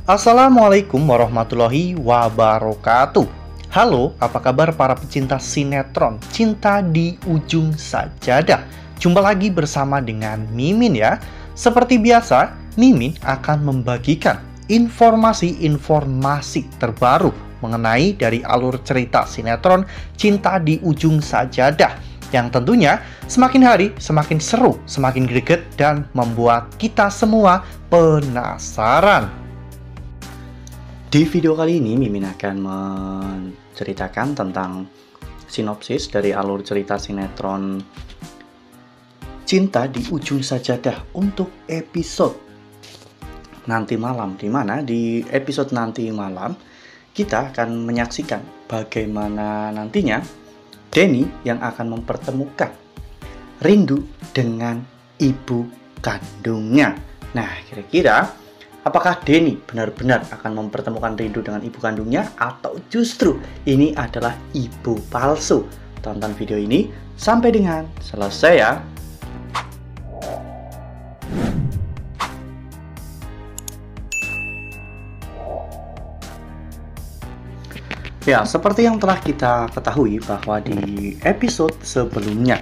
Assalamualaikum warahmatullahi wabarakatuh. Halo, apa kabar para pecinta sinetron Cinta di Ujung Sajadah? Jumpa lagi bersama dengan Mimin ya. Seperti biasa, Mimin akan membagikan informasi-informasi terbaru mengenai dari alur cerita sinetron Cinta di Ujung Sajadah, yang tentunya semakin hari semakin seru, semakin greget, dan membuat kita semua penasaran. Di video kali ini, Mimin akan menceritakan tentang sinopsis dari alur cerita sinetron Cinta di Ujung Sajadah untuk episode nanti malam, di mana di episode nanti malam kita akan menyaksikan bagaimana nantinya Denny yang akan mempertemukan Rindu dengan ibu kandungnya. Nah, kira-kira apakah Denny benar-benar akan mempertemukan Rindu dengan ibu kandungnya, atau justru ini adalah ibu palsu? Tonton video ini sampai dengan selesai ya. Ya, seperti yang telah kita ketahui bahwa di episode sebelumnya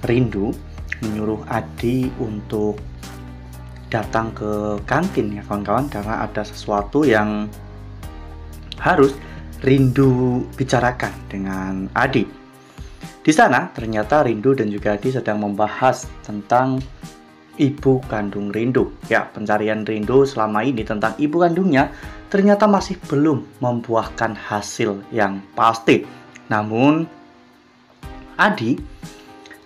Rindu menyuruh Adi untuk datang ke kantin ya kawan-kawan, karena ada sesuatu yang harus Rindu bicarakan dengan Adi. Di sana ternyata Rindu dan juga Adi sedang membahas tentang ibu kandung Rindu. Ya, pencarian Rindu selama ini tentang ibu kandungnya ternyata masih belum membuahkan hasil yang pasti. Namun Adi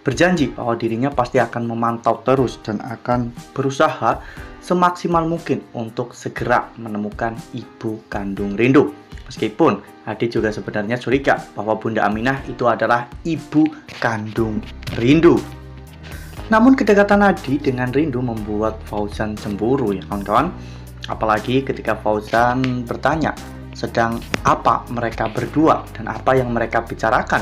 berjanji bahwa dirinya pasti akan memantau terus dan akan berusaha semaksimal mungkin untuk segera menemukan ibu kandung Rindu. Meskipun Adi juga sebenarnya curiga bahwa Bunda Aminah itu adalah ibu kandung Rindu. Namun kedekatan Adi dengan Rindu membuat Fauzan cemburu ya kawan-kawan. Apalagi ketika Fauzan bertanya sedang apa mereka berdua dan apa yang mereka bicarakan.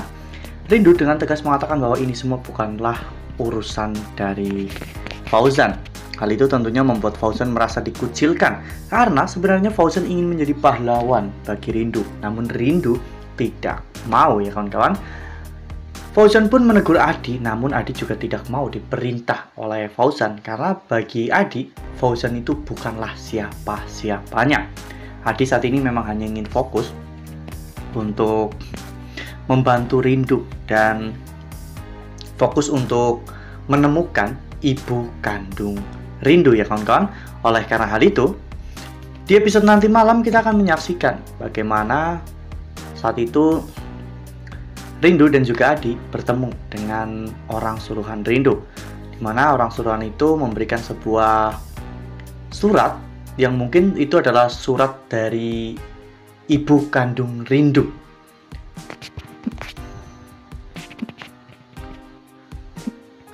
Rindu dengan tegas mengatakan bahwa ini semua bukanlah urusan dari Fauzan. Hal itu tentunya membuat Fauzan merasa dikucilkan, karena sebenarnya Fauzan ingin menjadi pahlawan bagi Rindu. Namun Rindu tidak mau ya kawan-kawan. Fauzan pun menegur Adi, namun Adi juga tidak mau diperintah oleh Fauzan, karena bagi Adi, Fauzan itu bukanlah siapa-siapanya. Adi saat ini memang hanya ingin fokus untuk membantu Rindu dan fokus untuk menemukan ibu kandung Rindu ya kawan-kawan. Oleh karena hal itu, di episode nanti malam kita akan menyaksikan bagaimana saat itu Rindu dan juga Adi bertemu dengan orang suruhan Rindu, di mana orang suruhan itu memberikan sebuah surat yang mungkin itu adalah surat dari ibu kandung Rindu.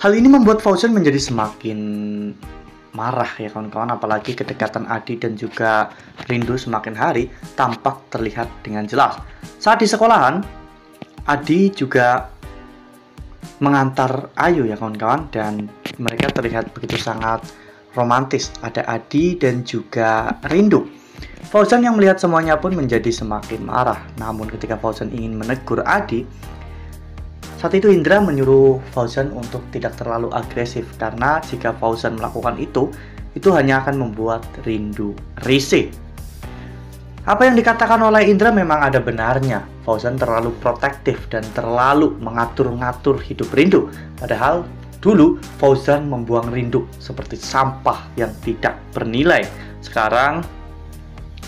Hal ini membuat Fauzan menjadi semakin marah ya kawan-kawan, apalagi kedekatan Adi dan juga Rindu semakin hari tampak terlihat dengan jelas. Saat di sekolahan, Adi juga mengantar Ayu ya kawan-kawan, dan mereka terlihat begitu sangat romantis. Ada Adi dan juga Rindu. Fauzan yang melihat semuanya pun menjadi semakin marah. Namun ketika Fauzan ingin menegur Adi, saat itu Indra menyuruh Fauzan untuk tidak terlalu agresif, karena jika Fauzan melakukan itu hanya akan membuat Rindu risih. Apa yang dikatakan oleh Indra memang ada benarnya. Fauzan terlalu protektif dan terlalu mengatur-ngatur hidup Rindu. Padahal dulu Fauzan membuang Rindu seperti sampah yang tidak bernilai. Sekarang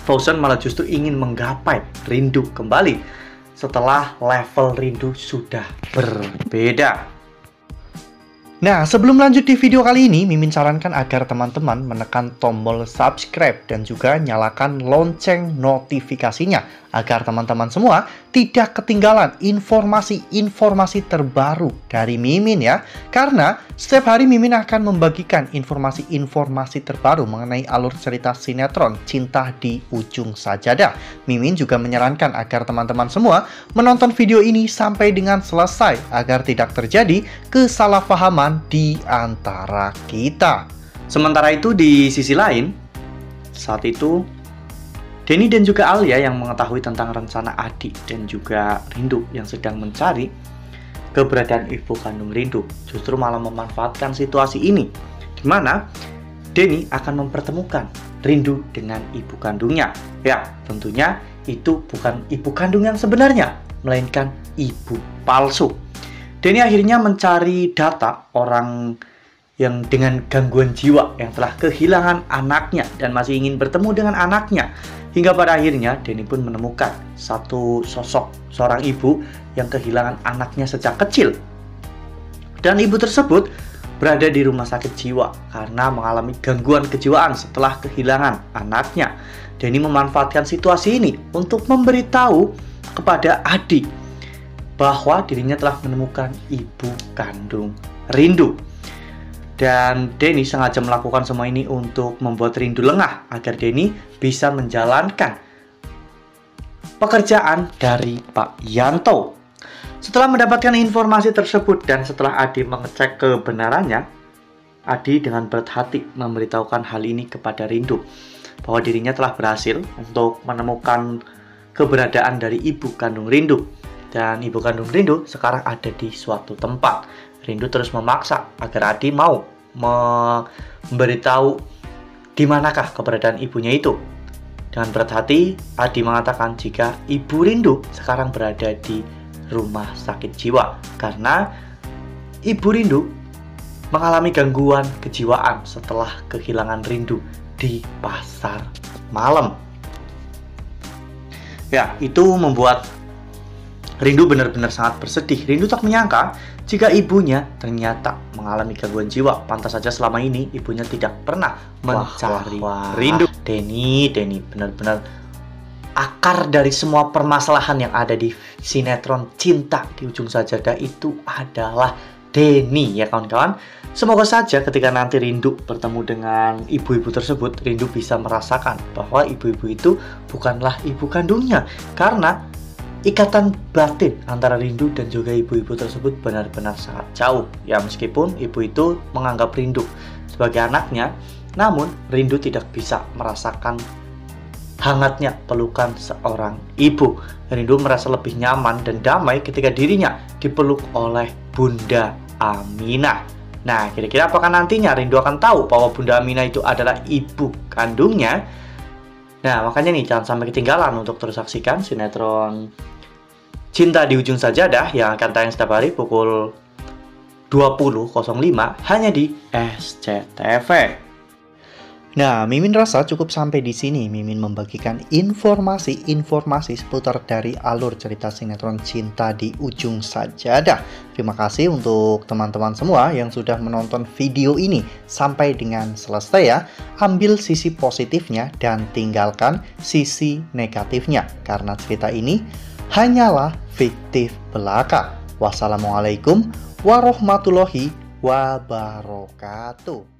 Fauzan malah justru ingin menggapai Rindu kembali setelah level Rindu sudah berbeda. Nah, sebelum lanjut di video kali ini, Mimin sarankan agar teman-teman menekan tombol subscribe dan juga nyalakan lonceng notifikasinya, agar teman-teman semua tidak ketinggalan informasi-informasi terbaru dari Mimin ya. Karena setiap hari Mimin akan membagikan informasi-informasi terbaru mengenai alur cerita sinetron Cinta di Ujung Sajadah. Mimin juga menyarankan agar teman-teman semua menonton video ini sampai dengan selesai, agar tidak terjadi kesalahpahaman di antara kita. Sementara itu di sisi lain, saat itu Denny dan juga Alia yang mengetahui tentang rencana Adi dan juga Rindu yang sedang mencari keberadaan ibu kandung Rindu, justru malah memanfaatkan situasi ini, di mana Denny akan mempertemukan Rindu dengan ibu kandungnya. Ya, tentunya itu bukan ibu kandung yang sebenarnya, melainkan ibu palsu. Denny akhirnya mencari data orang yang dengan gangguan jiwa yang telah kehilangan anaknya dan masih ingin bertemu dengan anaknya. Hingga pada akhirnya Denny pun menemukan satu sosok seorang ibu yang kehilangan anaknya sejak kecil. Dan ibu tersebut berada di rumah sakit jiwa karena mengalami gangguan kejiwaan setelah kehilangan anaknya. Denny memanfaatkan situasi ini untuk memberitahu kepada Adi bahwa dirinya telah menemukan ibu kandung Rindu. Dan Denny sengaja melakukan semua ini untuk membuat Rindu lengah agar Denny bisa menjalankan pekerjaan dari Pak Yanto. Setelah mendapatkan informasi tersebut dan setelah Adi mengecek kebenarannya, Adi dengan berat hati memberitahukan hal ini kepada Rindu, bahwa dirinya telah berhasil untuk menemukan keberadaan dari ibu kandung Rindu. Dan ibu kandung Rindu sekarang ada di suatu tempat. Rindu terus memaksa agar Adi mau memberitahu di manakah keberadaan ibunya itu. Dengan berat hati, Adi mengatakan jika ibu Rindu sekarang berada di rumah sakit jiwa karena ibu Rindu mengalami gangguan kejiwaan setelah kehilangan Rindu di pasar malam. Ya, itu membuat Rindu benar-benar sangat bersedih. Rindu tak menyangka jika ibunya ternyata mengalami gangguan jiwa. Pantas saja selama ini ibunya tidak pernah mencari Rindu. Denny benar-benar akar dari semua permasalahan yang ada di sinetron Cinta di Ujung Sajadah itu adalah Denny, ya kawan-kawan. Semoga saja ketika nanti Rindu bertemu dengan ibu-ibu tersebut, Rindu bisa merasakan bahwa ibu-ibu itu bukanlah ibu kandungnya, karena ikatan batin antara Rindu dan juga ibu-ibu tersebut benar-benar sangat jauh. Ya, meskipun ibu itu menganggap Rindu sebagai anaknya, namun Rindu tidak bisa merasakan hangatnya pelukan seorang ibu. Rindu merasa lebih nyaman dan damai ketika dirinya dipeluk oleh Bunda Aminah. Nah, kira-kira apakah nantinya Rindu akan tahu bahwa Bunda Aminah itu adalah ibu kandungnya? Nah, makanya nih jangan sampai ketinggalan untuk terus saksikan sinetron Cinta di Ujung Sajadah yang akan tayang setiap hari pukul 20.05 hanya di SCTV. Nah, Mimin rasa cukup sampai di sini. Mimin membagikan informasi-informasi seputar dari alur cerita sinetron Cinta di Ujung Sajadah. Terima kasih untuk teman-teman semua yang sudah menonton video ini sampai dengan selesai ya. Ambil sisi positifnya dan tinggalkan sisi negatifnya, karena cerita ini hanyalah fiktif belaka. Wassalamualaikum warahmatullahi wabarakatuh.